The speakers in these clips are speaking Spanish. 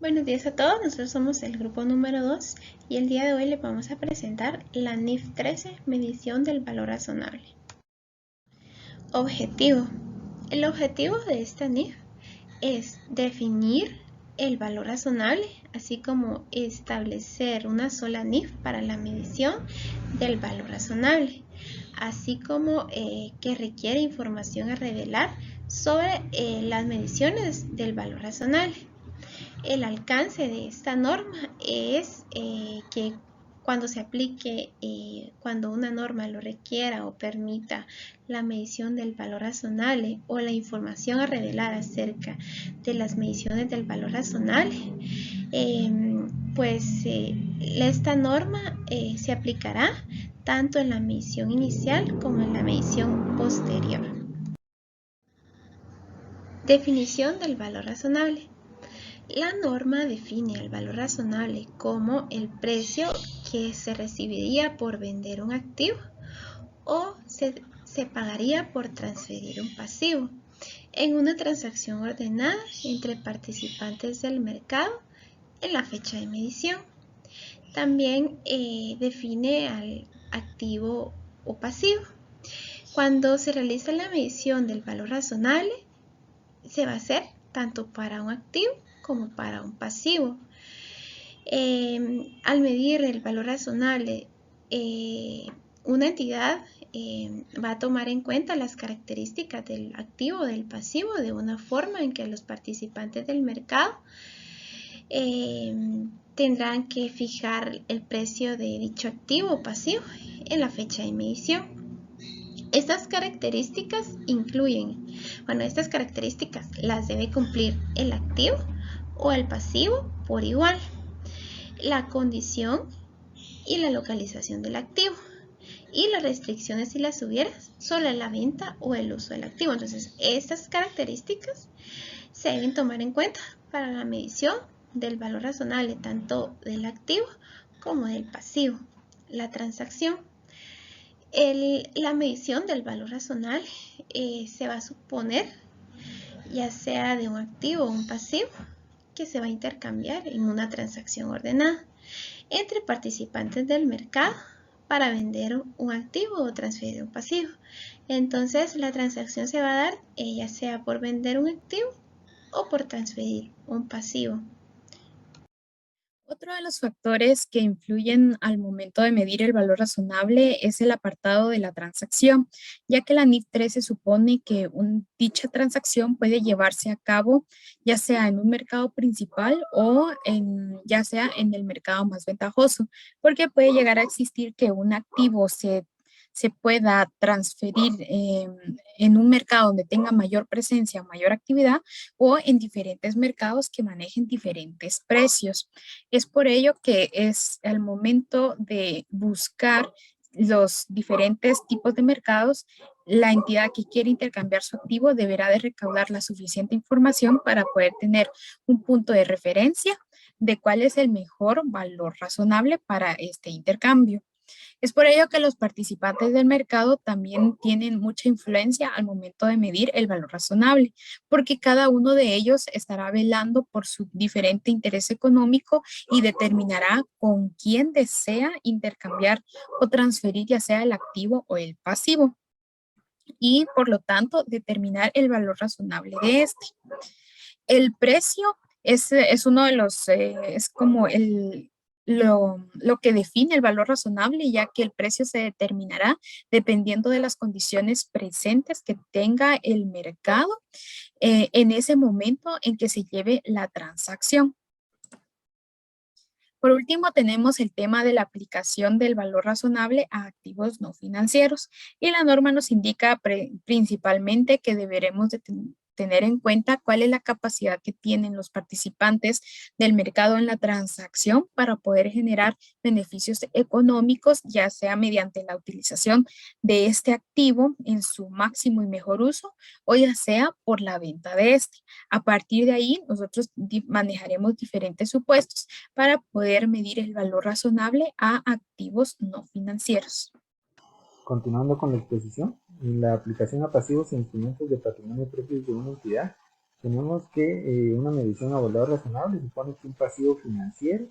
Buenos días a todos, nosotros somos el grupo número 2 y el día de hoy les vamos a presentar la NIF 13, medición del valor razonable. Objetivo. El objetivo de esta NIF es definir el valor razonable, así como establecer una sola NIF para la medición del valor razonable, así como que requiere información a revelar sobre las mediciones del valor razonable. El alcance de esta norma es que cuando se aplique, cuando una norma lo requiera o permita la medición del valor razonable o la información a revelar acerca de las mediciones del valor razonable, esta norma se aplicará tanto en la medición inicial como en la medición posterior. Definición del valor razonable. La norma define el valor razonable como el precio que se recibiría por vender un activo o se pagaría por transferir un pasivo en una transacción ordenada entre participantes del mercado en la fecha de medición. También define al activo o pasivo. Cuando se realiza la medición del valor razonable, se va a hacer tanto para un activo como para un pasivo. Al medir el valor razonable, una entidad va a tomar en cuenta las características del activo o del pasivo de una forma en que los participantes del mercado tendrán que fijar el precio de dicho activo o pasivo en la fecha de medición. Estas características estas características las debe cumplir el activo o el pasivo por igual. La condición y la localización del activo y las restricciones si las hubiera sobre la venta o el uso del activo. Entonces, estas características se deben tomar en cuenta para la medición del valor razonable tanto del activo como del pasivo. La transacción. La medición del valor razonable se va a suponer ya sea de un activo o un pasivo que se va a intercambiar en una transacción ordenada entre participantes del mercado para vender un activo o transferir un pasivo. Entonces la transacción se va a dar ya sea por vender un activo o por transferir un pasivo. Otro de los factores que influyen al momento de medir el valor razonable es el apartado de la transacción, ya que la NIF 13 supone que dicha transacción puede llevarse a cabo ya sea en un mercado principal o ya sea en el mercado más ventajoso, porque puede llegar a existir que un activo se pueda transferir en un mercado donde tenga mayor presencia, mayor actividad o en diferentes mercados que manejen diferentes precios. Es por ello que es el momento de buscar los diferentes tipos de mercados. La entidad que quiere intercambiar su activo deberá de recaudar la suficiente información para poder tener un punto de referencia de cuál es el mejor valor razonable para este intercambio. Es por ello que los participantes del mercado también tienen mucha influencia al momento de medir el valor razonable, porque cada uno de ellos estará velando por su diferente interés económico y determinará con quién desea intercambiar o transferir ya sea el activo o el pasivo y por lo tanto determinar el valor razonable de este. El precio es uno de los, es como lo que define el valor razonable, ya que el precio se determinará dependiendo de las condiciones presentes que tenga el mercado en ese momento en que se lleve la transacción. Por último, tenemos el tema de la aplicación del valor razonable a activos no financieros y la norma nos indica principalmente que deberemos de tener en cuenta cuál es la capacidad que tienen los participantes del mercado en la transacción para poder generar beneficios económicos, ya sea mediante la utilización de este activo en su máximo y mejor uso o ya sea por la venta de este. A partir de ahí, nosotros manejaremos diferentes supuestos para poder medir el valor razonable a activos no financieros. Continuando con la exposición, la aplicación a pasivos e instrumentos de patrimonio propios de una entidad Tenemos que una medición a valor razonable supone que un pasivo financiero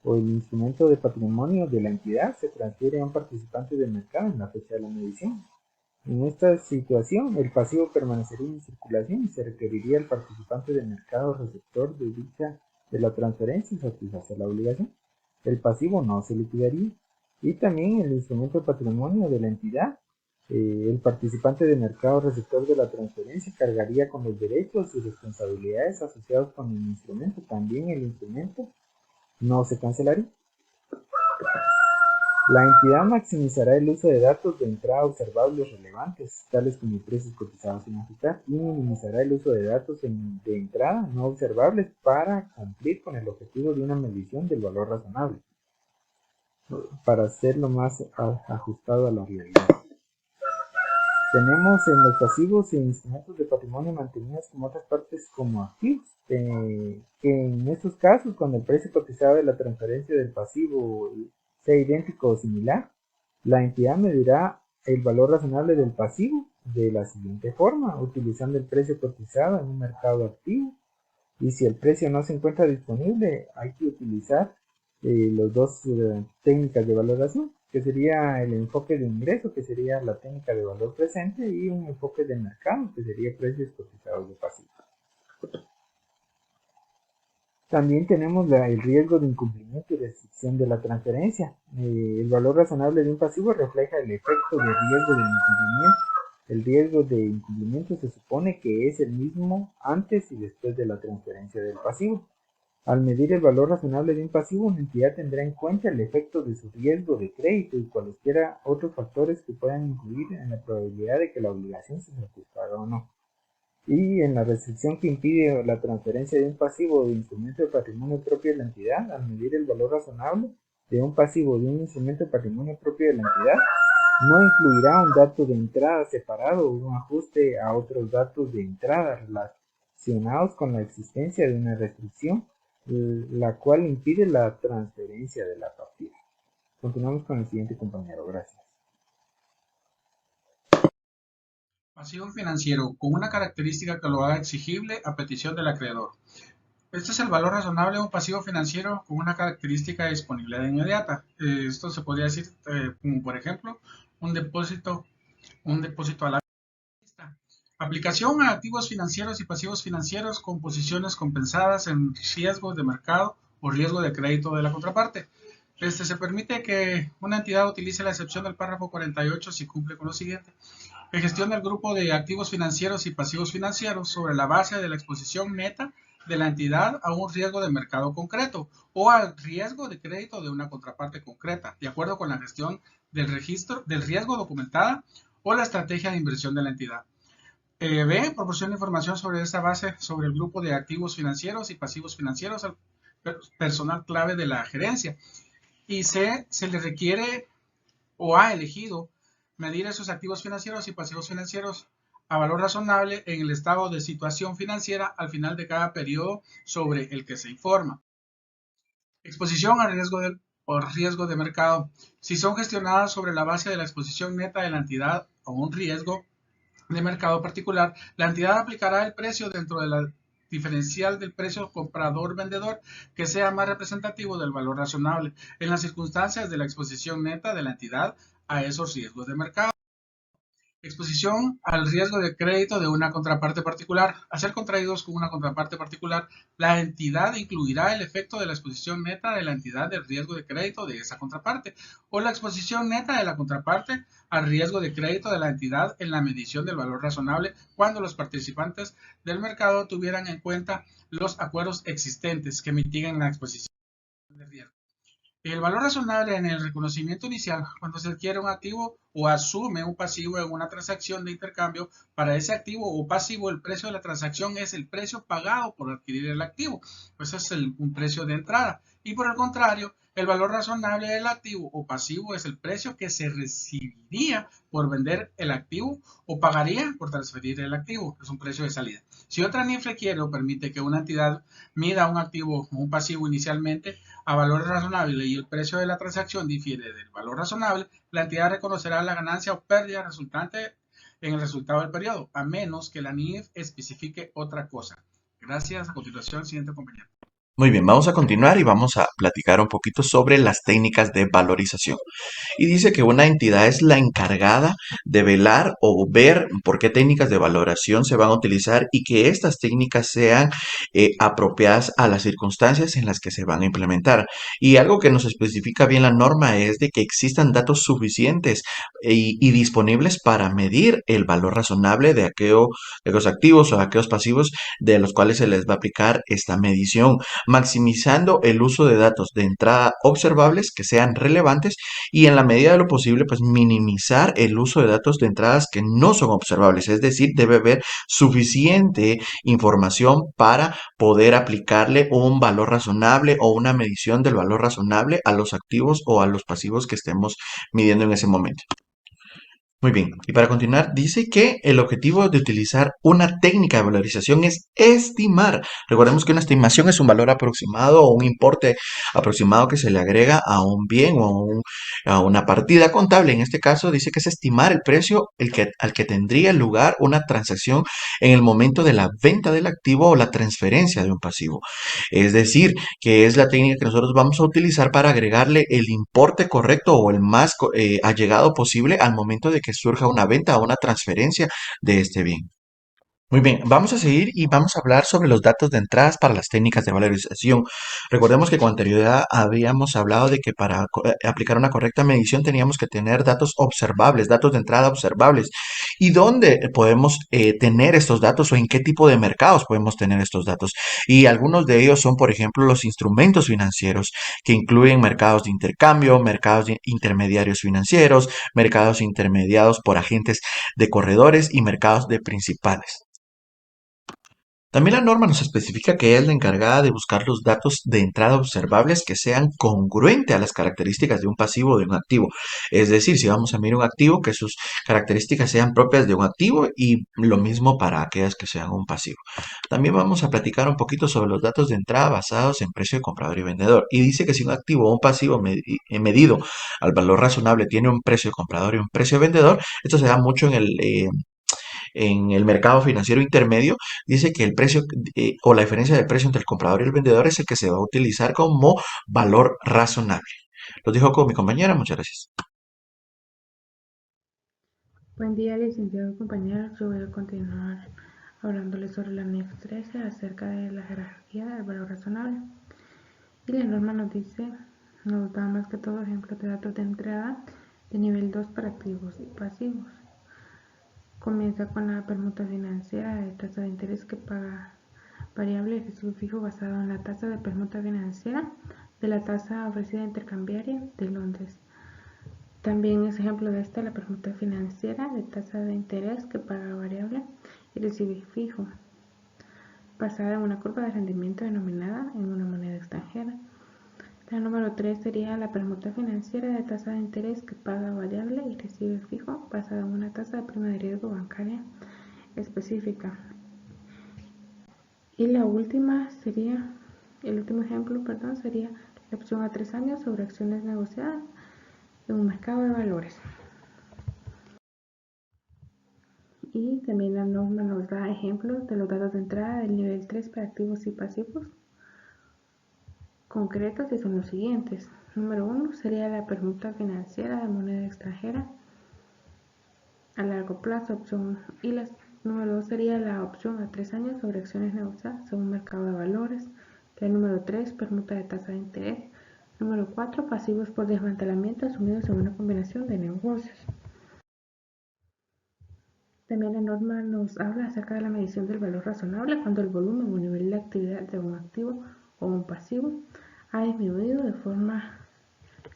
o el instrumento de patrimonio de la entidad se transfiere a un participante del mercado en la fecha de la medición. En esta situación, el pasivo permanecería en circulación y se requeriría al participante del mercado receptor de la transferencia y satisfacer la obligación. El pasivo no se liquidaría. Y también el instrumento de patrimonio de la entidad, el participante del mercado receptor de la transferencia cargaría con los derechos y responsabilidades asociados con el instrumento. También el instrumento no se cancelaría. La entidad maximizará el uso de datos de entrada observables relevantes, tales como precios cotizados sin ajustar, y minimizará el uso de datos de entrada no observables para cumplir con el objetivo de una medición del valor razonable, para hacerlo más ajustado a la realidad. Tenemos en los pasivos e instrumentos de patrimonio mantenidos como otras partes como activos, que en estos casos, cuando el precio cotizado de la transferencia del pasivo sea idéntico o similar, la entidad medirá el valor razonable del pasivo de la siguiente forma, utilizando el precio cotizado en un mercado activo, y si el precio no se encuentra disponible, hay que utilizar las dos técnicas de valoración, que sería el enfoque de ingreso, que sería la técnica de valor presente, y un enfoque de mercado, que sería precios cotizados de pasivo. También tenemos el riesgo de incumplimiento y restricción de la transferencia. El valor razonable de un pasivo refleja el efecto de riesgo del incumplimiento. El riesgo de incumplimiento se supone que es el mismo antes y después de la transferencia del pasivo. Al medir el valor razonable de un pasivo, una entidad tendrá en cuenta el efecto de su riesgo de crédito y cualesquiera otros factores que puedan influir en la probabilidad de que la obligación se satisfaga o no. Y en la restricción que impide la transferencia de un pasivo o de instrumento de patrimonio propio de la entidad, al medir el valor razonable de un pasivo o de un instrumento de patrimonio propio de la entidad, no incluirá un dato de entrada separado o un ajuste a otros datos de entrada relacionados con la existencia de una restricción, la cual impide la transferencia de la partida. Continuamos con el siguiente compañero, gracias. Pasivo financiero, con una característica que lo haga exigible a petición del acreedor. Este es el valor razonable de un pasivo financiero con una característica de disponibilidad inmediata. Esto se podría decir como por ejemplo un depósito a la vista. Aplicación a activos financieros y pasivos financieros con posiciones compensadas en riesgo de mercado o riesgo de crédito de la contraparte. Se permite que una entidad utilice la excepción del párrafo 48 si cumple con lo siguiente. Que gestiona el grupo de activos financieros y pasivos financieros sobre la base de la exposición neta de la entidad a un riesgo de mercado concreto o al riesgo de crédito de una contraparte concreta, de acuerdo con la gestión del registro del riesgo documentada o la estrategia de inversión de la entidad. B. Proporciona información sobre esta base sobre el grupo de activos financieros y pasivos financieros al personal clave de la gerencia. Y C. Se le requiere o ha elegido medir esos activos financieros y pasivos financieros a valor razonable en el estado de situación financiera al final de cada periodo sobre el que se informa. Exposición al riesgo de mercado. Si son gestionadas sobre la base de la exposición neta de la entidad o un riesgo de mercado particular, la entidad aplicará el precio dentro de la diferencial del precio comprador-vendedor que sea más representativo del valor razonable en las circunstancias de la exposición neta de la entidad a esos riesgos de mercado. Exposición al riesgo de crédito de una contraparte particular. Al ser contraídos con una contraparte particular, la entidad incluirá el efecto de la exposición neta de la entidad del riesgo de crédito de esa contraparte o la exposición neta de la contraparte al riesgo de crédito de la entidad en la medición del valor razonable cuando los participantes del mercado tuvieran en cuenta los acuerdos existentes que mitiguen la exposición de riesgo. El valor razonable en el reconocimiento inicial, cuando se adquiere un activo o asume un pasivo en una transacción de intercambio, para ese activo o pasivo el precio de la transacción es el precio pagado por adquirir el activo, pues es un precio de entrada. Y por el contrario, el valor razonable del activo o pasivo es el precio que se recibiría por vender el activo o pagaría por transferir el activo, es un precio de salida. Si otra NIF requiere o permite que una entidad mida un activo o un pasivo inicialmente a valor razonable y el precio de la transacción difiere del valor razonable, la entidad reconocerá la ganancia o pérdida resultante en el resultado del periodo, a menos que la NIF especifique otra cosa. Gracias. A continuación, siguiente compañero. Muy bien, vamos a continuar y vamos a platicar un poquito sobre las técnicas de valorización. Y dice que una entidad es la encargada de velar o ver por qué técnicas de valoración se van a utilizar y que estas técnicas sean apropiadas a las circunstancias en las que se van a implementar. Y algo que nos especifica bien la norma es de que existan datos suficientes y disponibles para medir el valor razonable de aquellos activos o de aquellos pasivos de los cuales se les va a aplicar esta medición, maximizando el uso de datos de entrada observables que sean relevantes y en la medida de lo posible, pues minimizar el uso de datos de entradas que no son observables. Es decir, debe haber suficiente información para poder aplicarle un valor razonable o una medición del valor razonable a los activos o a los pasivos que estemos midiendo en ese momento. Muy bien, y para continuar, dice que el objetivo de utilizar una técnica de valorización es estimar. Recordemos que una estimación es un valor aproximado o un importe aproximado que se le agrega a un bien o a una partida contable. En este caso, dice que es estimar el precio al que tendría lugar una transacción en el momento de la venta del activo o la transferencia de un pasivo. Es decir, que es la técnica que nosotros vamos a utilizar para agregarle el importe correcto o el más allegado posible al momento de que surja una venta o una transferencia de este bien. Muy bien, vamos a seguir y vamos a hablar sobre los datos de entradas para las técnicas de valorización. Recordemos que con anterioridad habíamos hablado de que para aplicar una correcta medición teníamos que tener datos observables, datos de entrada observables. ¿Y dónde podemos tener estos datos o en qué tipo de mercados podemos tener estos datos? Y algunos de ellos son, por ejemplo, los instrumentos financieros, que incluyen mercados de intercambio, mercados de intermediarios financieros, mercados intermediados por agentes de corredores y mercados de principales. También la norma nos especifica que ella es la encargada de buscar los datos de entrada observables que sean congruentes a las características de un pasivo o de un activo. Es decir, si vamos a mirar un activo, que sus características sean propias de un activo y lo mismo para aquellas que sean un pasivo. También vamos a platicar un poquito sobre los datos de entrada basados en precio de comprador y vendedor. Y dice que si un activo o un pasivo medido al valor razonable tiene un precio de comprador y un precio de vendedor, esto se da mucho en el mercado financiero intermedio, dice que el precio o la diferencia de precio entre el comprador y el vendedor es el que se va a utilizar como valor razonable. Los dejo con mi compañera, muchas gracias. Buen día, licenciados compañeros. Yo voy a continuar hablándoles sobre la NIF 13 acerca de la jerarquía del valor razonable. Y la norma nos da más que todo ejemplos de datos de entrada de nivel 2 para activos y pasivos. Comienza con la permuta financiera de tasa de interés que paga variable y recibo fijo basado en la tasa de permuta financiera de la tasa ofrecida intercambiaria de Londres. También es ejemplo de esta la permuta financiera de tasa de interés que paga variable y recibe fijo, basada en una curva de rendimiento denominada en una moneda extranjera. La número 3 sería la permuta financiera de tasa de interés que paga variable y recibe fijo, basada en una tasa de prima de riesgo bancaria específica. Y el último ejemplo, sería la opción a 3 años sobre acciones negociadas en un mercado de valores. Y también la norma nos da ejemplos de los datos de entrada del nivel 3 para activos y pasivos concretos y son los siguientes. Número 1 sería la permuta financiera de moneda extranjera a largo plazo, número 2 sería la opción a 3 años sobre acciones negociadas en un mercado de valores. La número 3, permuta de tasa de interés. Número 4, pasivos por desmantelamiento asumidos en una combinación de negocios. También la norma nos habla acerca de la medición del valor razonable cuando el volumen o nivel de actividad de un activo o un pasivo ha disminuido de forma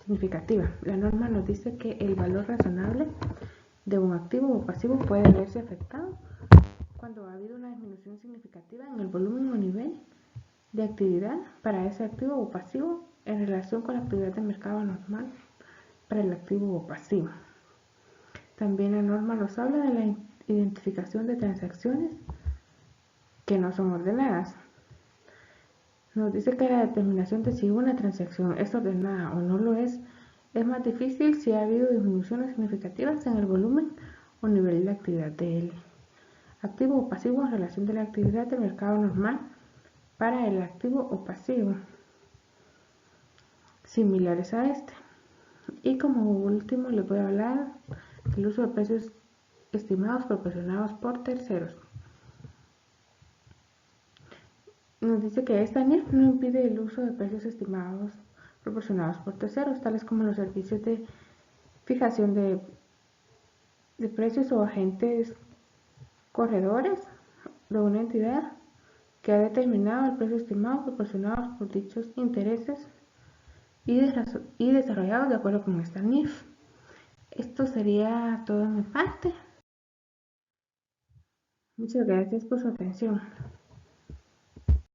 significativa. La norma nos dice que el valor razonable de un activo o pasivo puede verse afectado cuando ha habido una disminución significativa en el volumen o nivel de actividad para ese activo o pasivo en relación con la actividad de mercado normal para el activo o pasivo. También la norma nos habla de la identificación de transacciones que no son ordenadas. Nos dice que la determinación de si una transacción es ordenada o no lo es más difícil si ha habido disminuciones significativas en el volumen o nivel de actividad del activo o pasivo en relación de la actividad del mercado normal para el activo o pasivo similares a este. Y como último les voy a hablar del uso de precios estimados proporcionados por terceros. Nos dice que esta NIF no impide el uso de precios estimados proporcionados por terceros, tales como los servicios de fijación de precios o agentes corredores de una entidad que ha determinado el precio estimado proporcionado por dichos intereses y desarrollados de acuerdo con esta NIF. Esto sería todo de mi parte. Muchas gracias por su atención.